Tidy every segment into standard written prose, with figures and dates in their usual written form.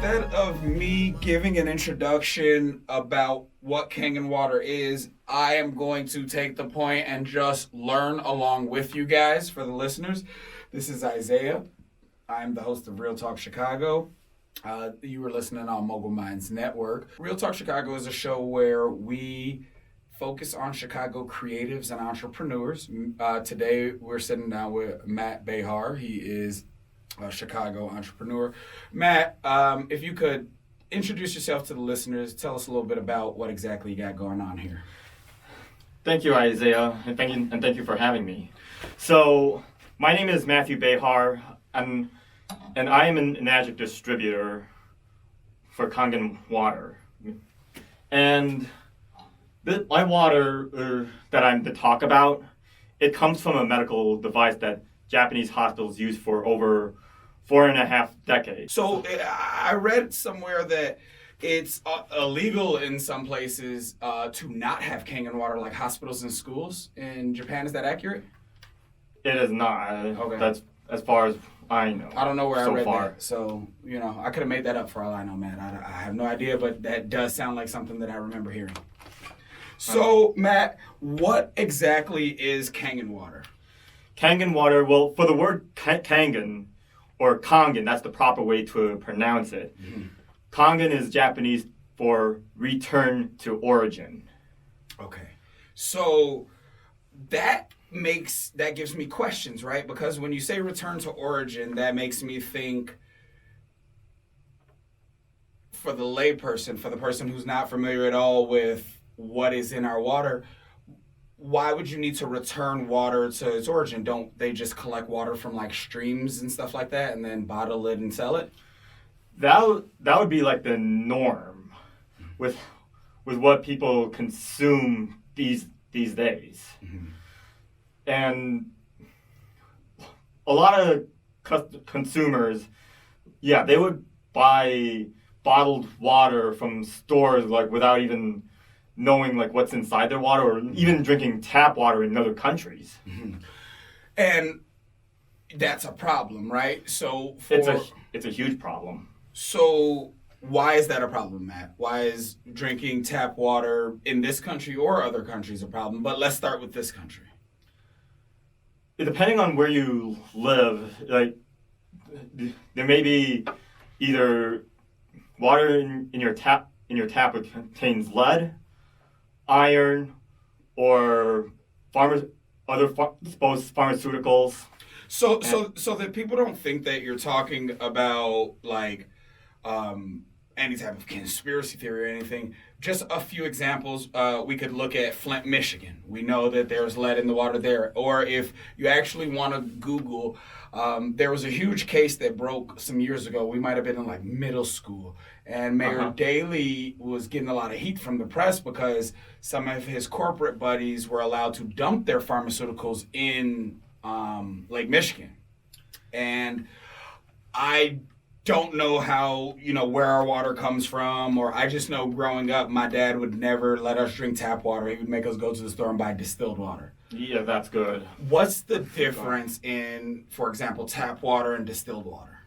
instead of me giving an introduction about what Kangen Water is, I am going to take the point and just learn along with you guys. For the listeners, this is Isaiah. I'm the host of Real Talk Chicago. You were listening on Mogul Minds Network. Real Talk Chicago is a show where we focus on Chicago creatives and entrepreneurs. Today, we're sitting down with Matt Bejar. He is a Chicago entrepreneur. Matt, if you could introduce yourself to the listeners, tell us a little bit about what exactly you got going on here. Thank you, Isaiah, and thank you for having me. So, my name is Matthew Bejar, and I am an Enagic distributor for Kangen Water. And my water that I'm to talk about, it comes from a medical device that Japanese hospitals use for over 4.5 decades. So I read somewhere that it's illegal in some places to not have Kangen water, like hospitals and schools in Japan. Is that accurate? It is not. Okay. That's as far as I know. I don't know where so I read far. that. So, I could have made that up for all I know, Matt. I have no idea, but that does sound like something that I remember hearing. So, Matt, what exactly is Kangen water? Kangen water, well, for the word Kangen, or Kangen, that's the proper way to pronounce it. Mm-hmm. Kangen is Japanese for return to origin. Okay. So that gives me questions, right? Because when you say return to origin, that makes me think, for the layperson, for the person who's not familiar at all with what is in our water, why would you need to return water to its origin? Don't they just collect water from like streams and stuff like that and then bottle it and sell it? That would be like the norm with what people consume these days. Mm-hmm. And a lot of consumers, they would buy bottled water from stores like without even knowing like what's inside their water, or even drinking tap water in other countries. Mm-hmm. And that's a problem, right? So it's a huge problem. So why is that a problem, Matt? Why is drinking tap water in this country or other countries a problem? But let's start with this country. Depending on where you live, like there may be either water in your tap which contains lead, iron, or disposed pharmaceuticals. So that people don't think that you're talking about like any type of conspiracy theory or anything. Just a few examples. We could look at Flint, Michigan. We know that there's lead in the water there. Or if you actually want to Google, there was a huge case that broke some years ago. We might have been in like middle school. And Mayor Daley was getting a lot of heat from the press because some of his corporate buddies were allowed to dump their pharmaceuticals in Lake Michigan. And I don't know how, where our water comes from, or I just know growing up, my dad would never let us drink tap water. He would make us go to the store and buy distilled water. Yeah, that's good. What's the difference in, for example, tap water and distilled water?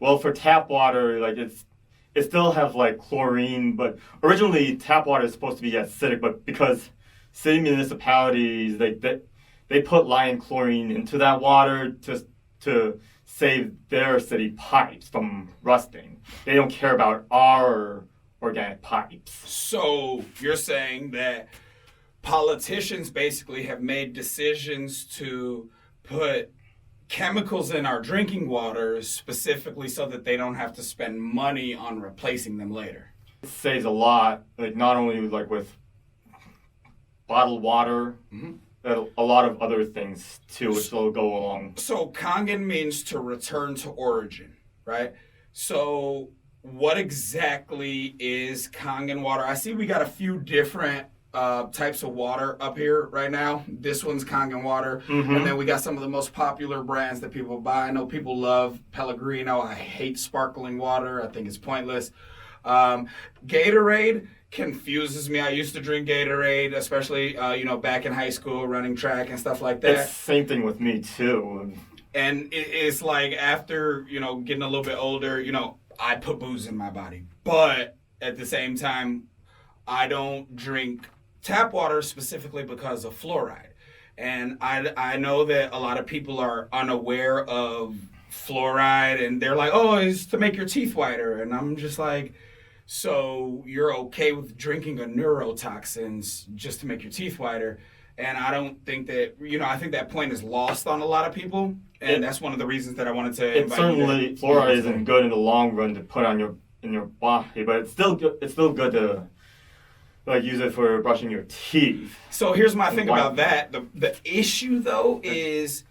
Well, for tap water, like it still has like chlorine, but originally tap water is supposed to be acidic, but because city municipalities, they put lime chlorine into that water to save their city pipes from rusting. They don't care about our organic pipes. So you're saying that politicians basically have made decisions to put chemicals in our drinking water specifically so that they don't have to spend money on replacing them later. It saves a lot, like not only like with bottled water, a lot of other things too, which will go along. So Kangen means to return to origin, right? So what exactly is Kangen water? I see we got a few different types of water up here right now. This one's Kangen water. Mm-hmm. And then we got some of the most popular brands that people buy. I know people love Pellegrino. I hate sparkling water. I think it's pointless. Gatorade confuses me. I used to drink Gatorade, especially, back in high school, running track and stuff like that. It's the same thing with me, too. And it's like after, getting a little bit older, I put booze in my body. But at the same time, I don't drink tap water specifically because of fluoride. And I know that a lot of people are unaware of fluoride, and they're like, oh, it's to make your teeth whiter. And I'm just like, so you're okay with drinking a neurotoxins just to make your teeth whiter? And I don't think that, I think that point is lost on a lot of people. And that's one of the reasons that I wanted to invite certainly, you to, fluoride isn't good in the long run to put on in your body, but it's still good to use it for brushing your teeth. So here's my thing about that. The issue though is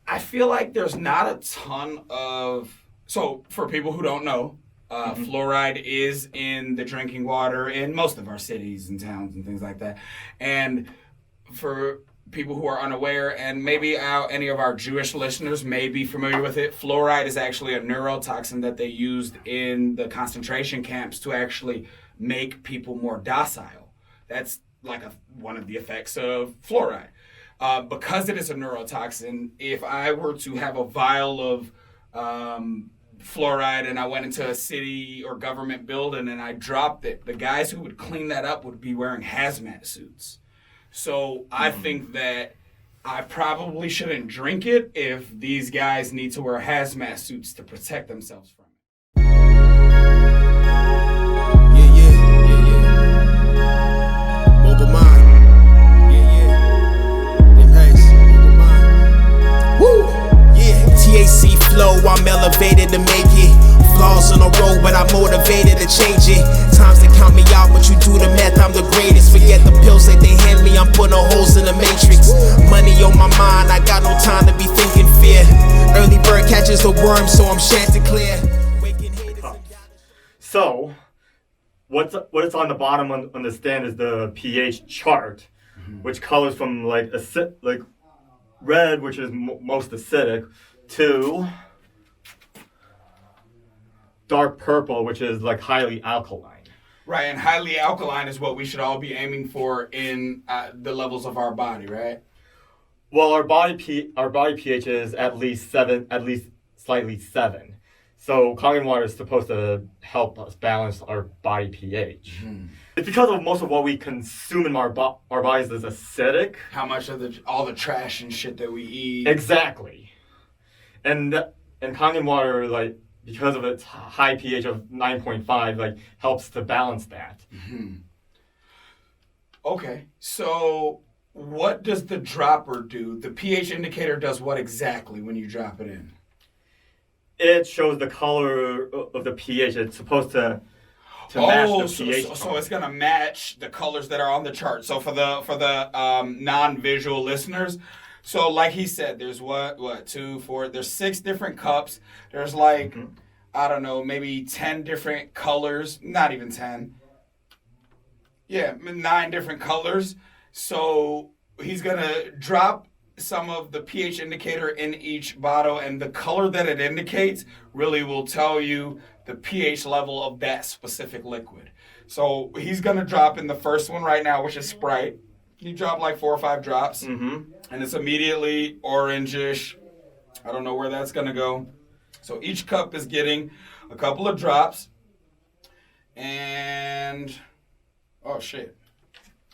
I feel like there's not a ton of, so for people who don't know, fluoride is in the drinking water in most of our cities and towns and things like that. And for people who are unaware, and maybe any of our Jewish listeners may be familiar with it, fluoride is actually a neurotoxin that they used in the concentration camps to actually make people more docile. That's like one of the effects of fluoride. Because it is a neurotoxin, if I were to have a vial of fluoride and I went into a city or government building and I dropped it, the guys who would clean that up would be wearing hazmat suits. So I think that I probably shouldn't drink it if these guys need to wear hazmat suits to protect themselves from it. Mogul mind. Them haze. Mogul mind. Woo! Yeah. TAC flow, I'm elevated to make it. Flaws on the road, but I'm motivated to change it. Times to count me out, but you do the math, I'm the greatest. Forget the pills that they hand me, I'm putting holes in the matrix. Money on my mind, I got no time to be thinking fear. Early bird catches the worm, so I'm chanticleer. So, what is on the bottom on the stand is the pH chart, which colors from like red, which is most acidic, to dark purple, which is like highly alkaline. Right, and highly alkaline is what we should all be aiming for in the levels of our body, right? Well, our body pH is at least slightly 7. So Kangen Water is supposed to help us balance our body pH. It's because of most of what we consume in our bodies is acidic. How much of all the trash and shit that we eat. Exactly. And Kangen Water, like, because of its high pH of 9.5, like, helps to balance that. Okay, so what does the dropper do? The pH indicator does what exactly when you drop it in? It shows the color of the pH. It's supposed to match the pH. So it's gonna match the colors that are on the chart. So for the non-visual listeners, so like he said, there's 2, 4. There's 6 different cups. There's like I don't know, maybe 10 different colors. Not even 10. Yeah, 9 different colors. So he's gonna drop some of the pH indicator in each bottle, and the color that it indicates really will tell you the pH level of that specific liquid. So he's gonna drop in the first one right now, which is Sprite. He dropped like 4 or 5 drops, and it's immediately orangish. I don't know where that's gonna go. So each cup is getting a couple of drops, and oh shit.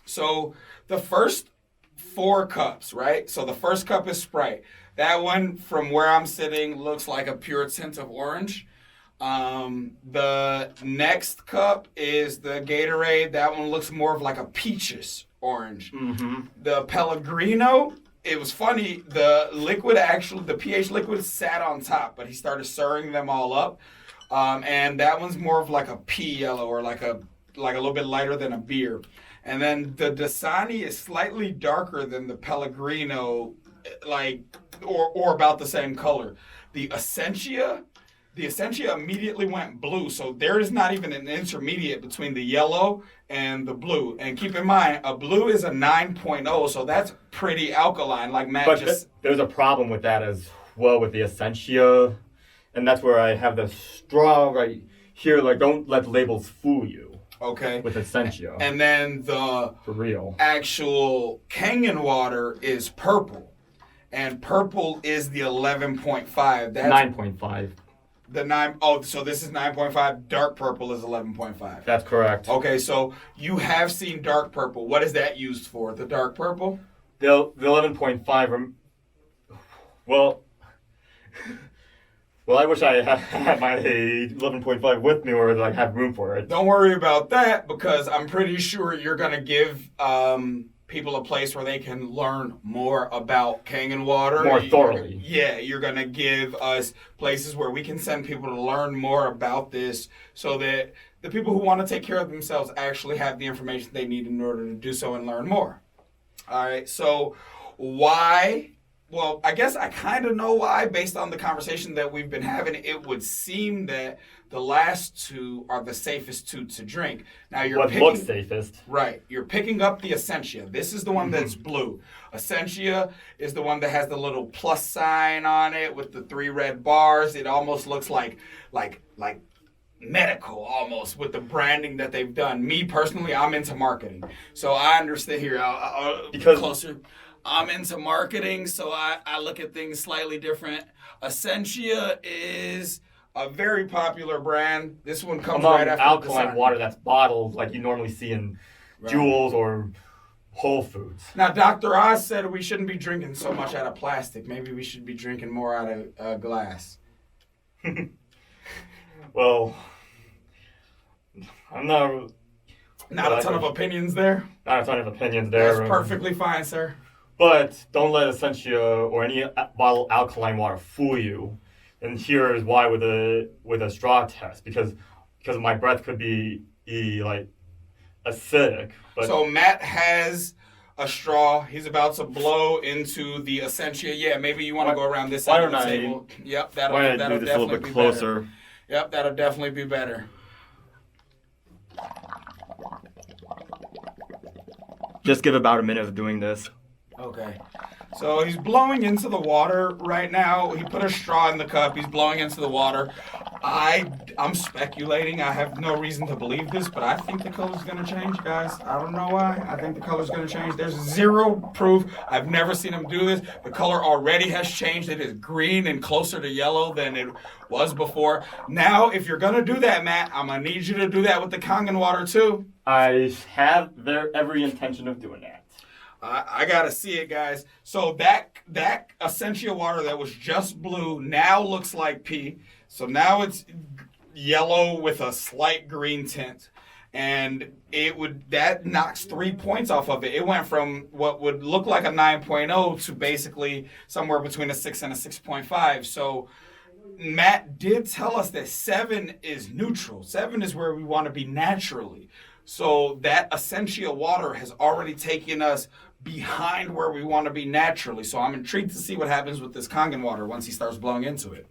So the first 4 cups, right? So the first cup is Sprite. That one, from where I'm sitting, looks like a pure tint of orange. The next cup is the Gatorade. That one looks more of like a peaches orange. The Pellegrino, it was funny. The pH liquid sat on top, but he started stirring them all up. And that one's more of like a pea yellow, or like a little bit lighter than a beer. And then the Dasani is slightly darker than the Pellegrino, or about the same color. The Essentia immediately went blue, so there is not even an intermediate between the yellow and the blue. And keep in mind, a blue is a 9.0, so that's pretty alkaline, like Matt But there's a problem with that as well with the Essentia, and that's where I have the straw right here. Like, don't let the labels fool you. Okay. With Essentia. And then the for real actual Kangen Water is purple. And purple is the 11.5. That's 9.5. So this is 9.5. Dark purple is 11.5. That's correct. Okay, so you have seen dark purple. What is that used for? The dark purple? The 11.5. Well, I wish I had my 11.5 with me, or like have room for it. Don't worry about that, because I'm pretty sure you're gonna give people a place where they can learn more about Kangen Water. More thoroughly. You're going to give us places where we can send people to learn more about this, so that the people who want to take care of themselves actually have the information they need in order to do so and learn more. All right, so why? Well, I guess I kind of know why, based on the conversation that we've been having. It would seem that the last two are the safest two to drink. Now what looks safest. Right. You're picking up the Essentia. This is the one that's blue. Essentia is the one that has the little plus sign on it with the 3 red bars. It almost looks like medical, almost, with the branding that they've done. Me personally, I'm into marketing, so I understand here. I'll because closer. I'm into marketing, so I look at things slightly different. Essentia is a very popular brand. This one comes right after alkaline water that's bottled like you normally see in Jewels or Whole Foods. Now, Dr. Oz said we shouldn't be drinking so much out of plastic. Maybe we should be drinking more out of glass. Well, I'm not... Not a ton of opinions there? Not a ton of opinions there. That's perfectly fine, sir. But don't let Essentia or any bottled alkaline water fool you. And here is why with a straw test, because my breath could be like acidic. But so Matt has a straw. He's about to blow into the Essentia. Yeah, maybe you want to go around this side of the table. Yep, that'll do this a little bit closer. Better. Yep, that'll definitely be better. Just give about a minute of doing this. Okay. So he's blowing into the water right now. He put a straw in the cup. He's blowing into the water. I'm speculating. I have no reason to believe this, but I think the color's going to change, guys. I don't know why. I think the color's going to change. There's zero proof. I've never seen him do this. The color already has changed. It is green and closer to yellow than it was before. Now, if you're going to do that, Matt, I'm going to need you to do that with the Kangen Water, too. I have every intention of doing that. I gotta see it, guys. So that Essentia water that was just blue now looks like pee. So now it's yellow with a slight green tint, and that knocks 3 points off of it. It went from what would look like a 9.0 to basically somewhere between a 6 and a 6.5. So Matt did tell us that 7 is neutral. 7 is where we want to be naturally. So that Essentia water has already taken us behind where we want to be naturally. So I'm intrigued to see what happens with this Kangen water once he starts blowing into it.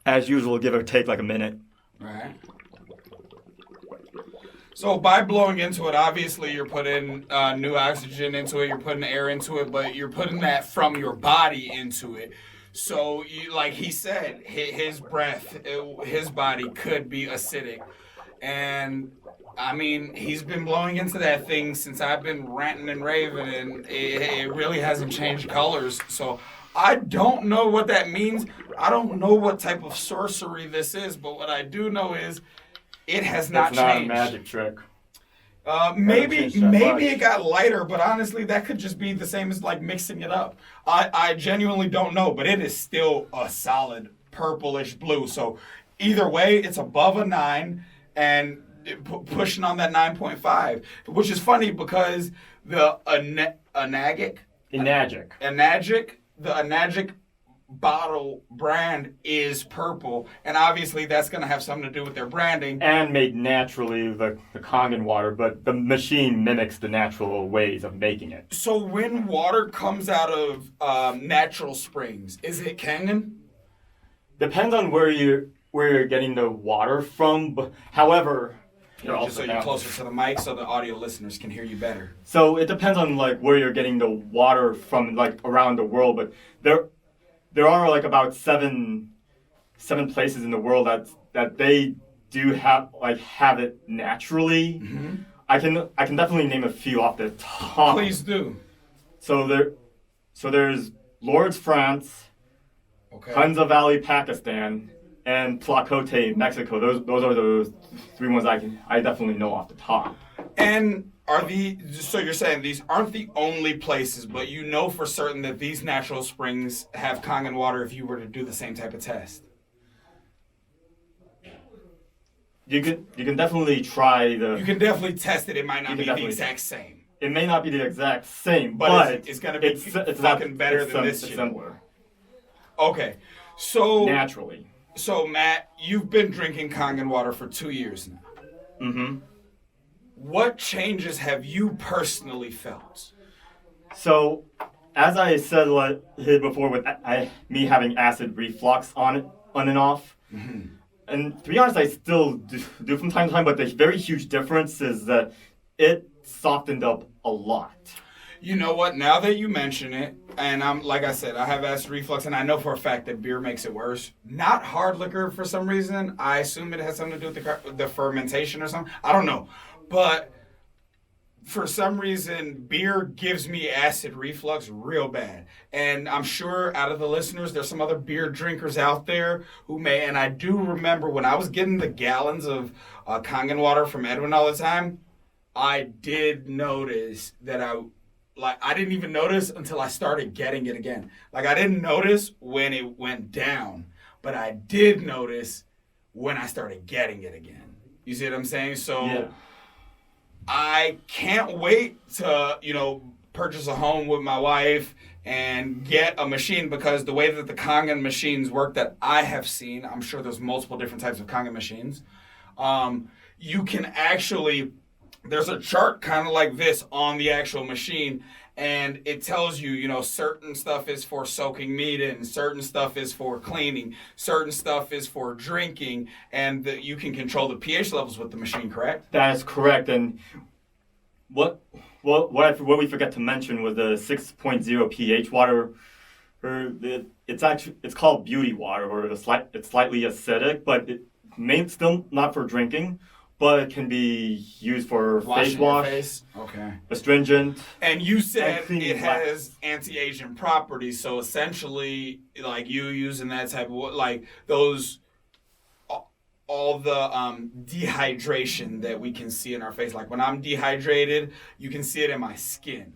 As usual, give or take like a minute. All right. So by blowing into it, obviously you're putting new oxygen into it, you're putting air into it, but you're putting that from your body into it. So, like he said, his breath, his body could be acidic. And, I mean, he's been blowing into that thing since I've been ranting and raving, and it really hasn't changed colors. So, I don't know what that means. I don't know what type of sorcery this is, but what I do know is it has not changed. It's not a magic trick. Maybe it got lighter, but honestly, that could just be the same as like mixing it up. I genuinely don't know, but it is still a solid purplish blue. So either way, it's above a 9 and pushing on that 9.5, which is funny because the Enagic, the Enagic bottle brand is purple, and obviously that's going to have something to do with their branding. And made naturally the Kangen water, but the machine mimics the natural ways of making it. So when water comes out of natural springs, is it Kangen? Depends on where you're getting the water from. But however, just so you're closer to the mic, so the audio listeners can hear you better. So it depends on like where you're getting the water from, like around the world. But there are like about seven places in the world that they do have it naturally. Mm-hmm. I can definitely name a few off the top. Please do. So there's Lourdes, France, Okay. Hunza Valley, Pakistan, and Tlacote, Mexico. Those are the 3 ones I definitely know off the top. And so you're saying these aren't the only places, but you know for certain that these natural springs have Kangen water if you were to do the same type of test? You can definitely try the. You can definitely test it. It might not You be can the definitely- exact same. It may not be the exact same, But it's gonna be it's fucking better than this it's shit. similar. Okay. So Naturally. So Matt, you've been drinking Kangen water for 2 years now. Mm-hmm. What changes have you personally felt? So, as I said before, with me having acid reflux on and off, and to be honest, I still do from time to time. But the very huge difference is that it softened up a lot. You know what? Now that you mention it, and I'm like I said, I have acid reflux, and I know for a fact that beer makes it worse. Not hard liquor for some reason. I assume it has something to do with the fermentation or something. I don't know, but for some reason, beer gives me acid reflux real bad. And I'm sure out of the listeners, there's some other beer drinkers out there who may. And I do remember when I was getting the gallons of Kangen water from Edwin all the time, I did notice that I didn't even notice until I started getting it again. Like, I didn't notice when it went down, but I did notice when I started getting it again. You see what I'm saying? So Yeah. I can't wait to, purchase a home with my wife and get a machine, because the way that the Kangen machines work that I have seen, I'm sure there's multiple different types of Kangen machines. You can actually, there's a chart kind of like this on the actual machine, and it tells you, certain stuff is for soaking meat in, certain stuff is for cleaning, certain stuff is for drinking, and that you can control the pH levels with the machine, correct? That is correct. And what we forget to mention was the 6.0 pH water. It's called beauty water, or it's slightly acidic, but still not for drinking. But it can be used for face wash, Okay. astringent. And you said And clean it wax. has anti-aging properties, so essentially, like you using that type of, like those, all the dehydration that we can see in our face. Like when I'm dehydrated, you can see it in my skin,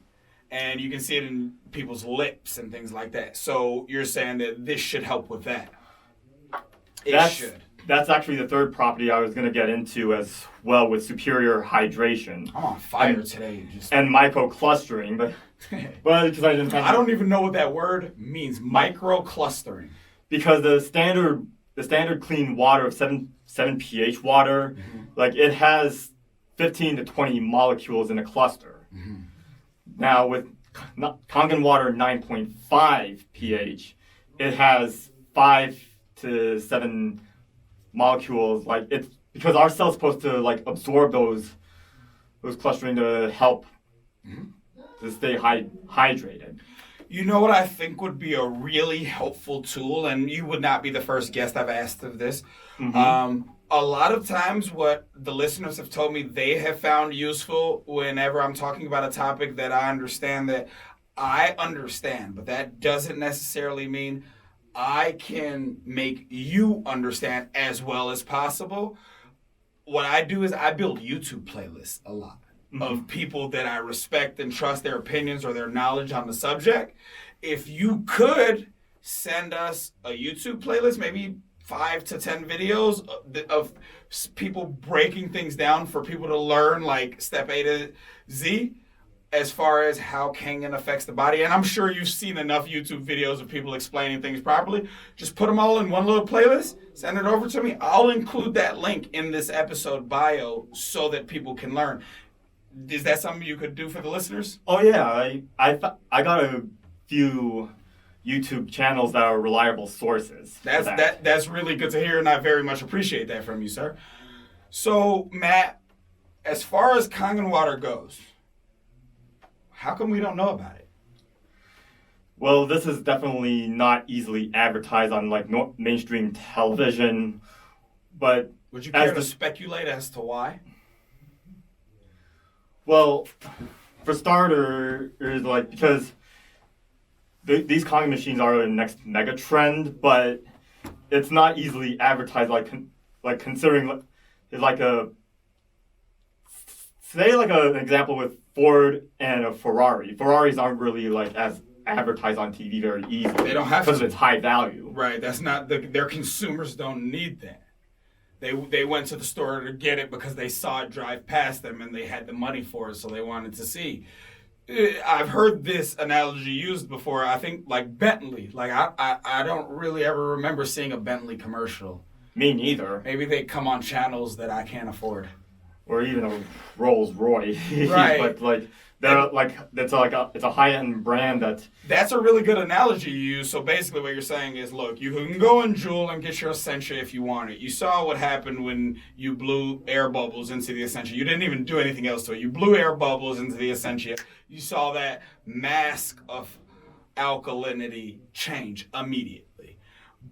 and you can see it in people's lips and things like that. So you're saying that this should help with that. It should. That's actually the third property I was going to get into as well, with superior hydration. I'm on fire today. And microclustering, but because I didn't. I don't even know what that word means. Microclustering. Because the standard clean water of 7 pH water, like it has 15 to 20 molecules in a cluster. Now with Kangen water 9.5 pH, it has 5 to 7 molecules. Like it's because our cell's supposed to like absorb those clustering to help to stay hydrated. You know what I think would be a really helpful tool, and you would not be the first guest I've asked of this. A lot of times what the listeners have told me they have found useful whenever I'm talking about a topic that I understand, but that doesn't necessarily mean I can make you understand as well as possible. What I do is I build YouTube playlists a lot of people that I respect and trust their opinions or their knowledge on the subject. If you could send us a YouTube playlist, maybe 5 to 10 videos of people breaking things down for people to learn, like step A to Z, as far as how Kangen affects the body. And I'm sure you've seen enough YouTube videos of people explaining things properly. Just put them all in one little playlist, send it over to me. I'll include that link in this episode bio so that people can learn. Is that something you could do for the listeners? Oh yeah, I got a few YouTube channels that are reliable sources. That's really good to hear, and I very much appreciate that from you, sir. So, Matt, as far as Kangen water goes, how come we don't know about it? Well, this is definitely not easily advertised on like mainstream television, but would you care to speculate as to why? Well, for starters, like because these Kangen machines are the next mega trend, but it's not easily advertised. Like considering like an example with Ford and a Ferrari. Ferraris aren't really like as advertised on TV very easily. They don't have because to. it's high value. Right. That's not their consumers don't need that. They went to the store to get it because they saw it drive past them and they had the money for it, so they wanted to see. I've heard this analogy used before. I think like Bentley. Like I don't really ever remember seeing a Bentley commercial. Me neither. Maybe they come on channels that I can't afford. Or even a Rolls Royce. Right. But like they're like it's a high end brand That's a really good analogy you use. So basically what you're saying is, look, you can go in Joule and get your Essentia if you want it. You saw what happened when you blew air bubbles into the Essentia. You didn't even do anything else to it. You blew air bubbles into the Essentia. You saw that mask of alkalinity change immediately.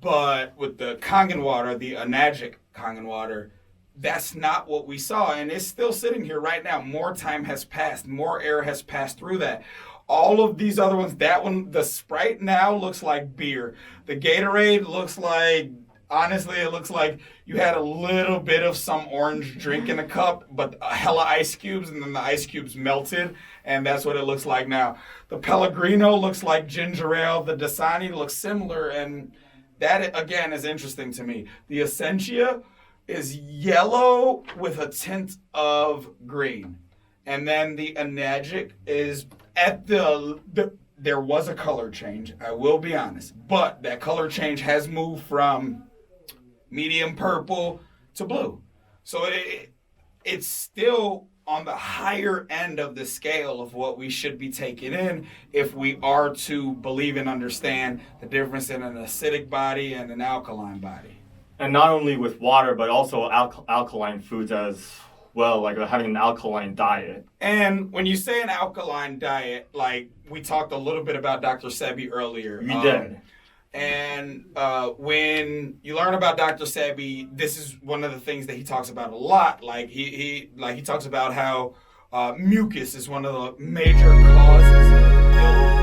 But with the Kangen Water, the Enagic Kangen Water, that's not what we saw, and it's still sitting here right now. More time has passed. More air has passed through that. All of these other ones, that one, the Sprite now looks like beer. The Gatorade looks like, honestly, it looks like you had a little bit of some orange drink in a cup, but a hella ice cubes, and then the ice cubes melted, and that's what it looks like now. The Pellegrino looks like ginger ale. The Dasani looks similar, and that, again, is interesting to me. The Essentia is yellow with a tint of green. And then the Enagic is at there was a color change, I will be honest. But that color change has moved from medium purple to blue. So it's still on the higher end of the scale of what we should be taking in if we are to believe and understand the difference in an acidic body and an alkaline body. and not only with water, but also alkaline foods as well, like having an alkaline diet. And when you say an alkaline diet, like we talked a little bit about Dr. Sebi earlier. You did. And when you learn about Dr. Sebi, this is one of the things that he talks about a lot. Like he talks about how mucus is one of the major causes of illness.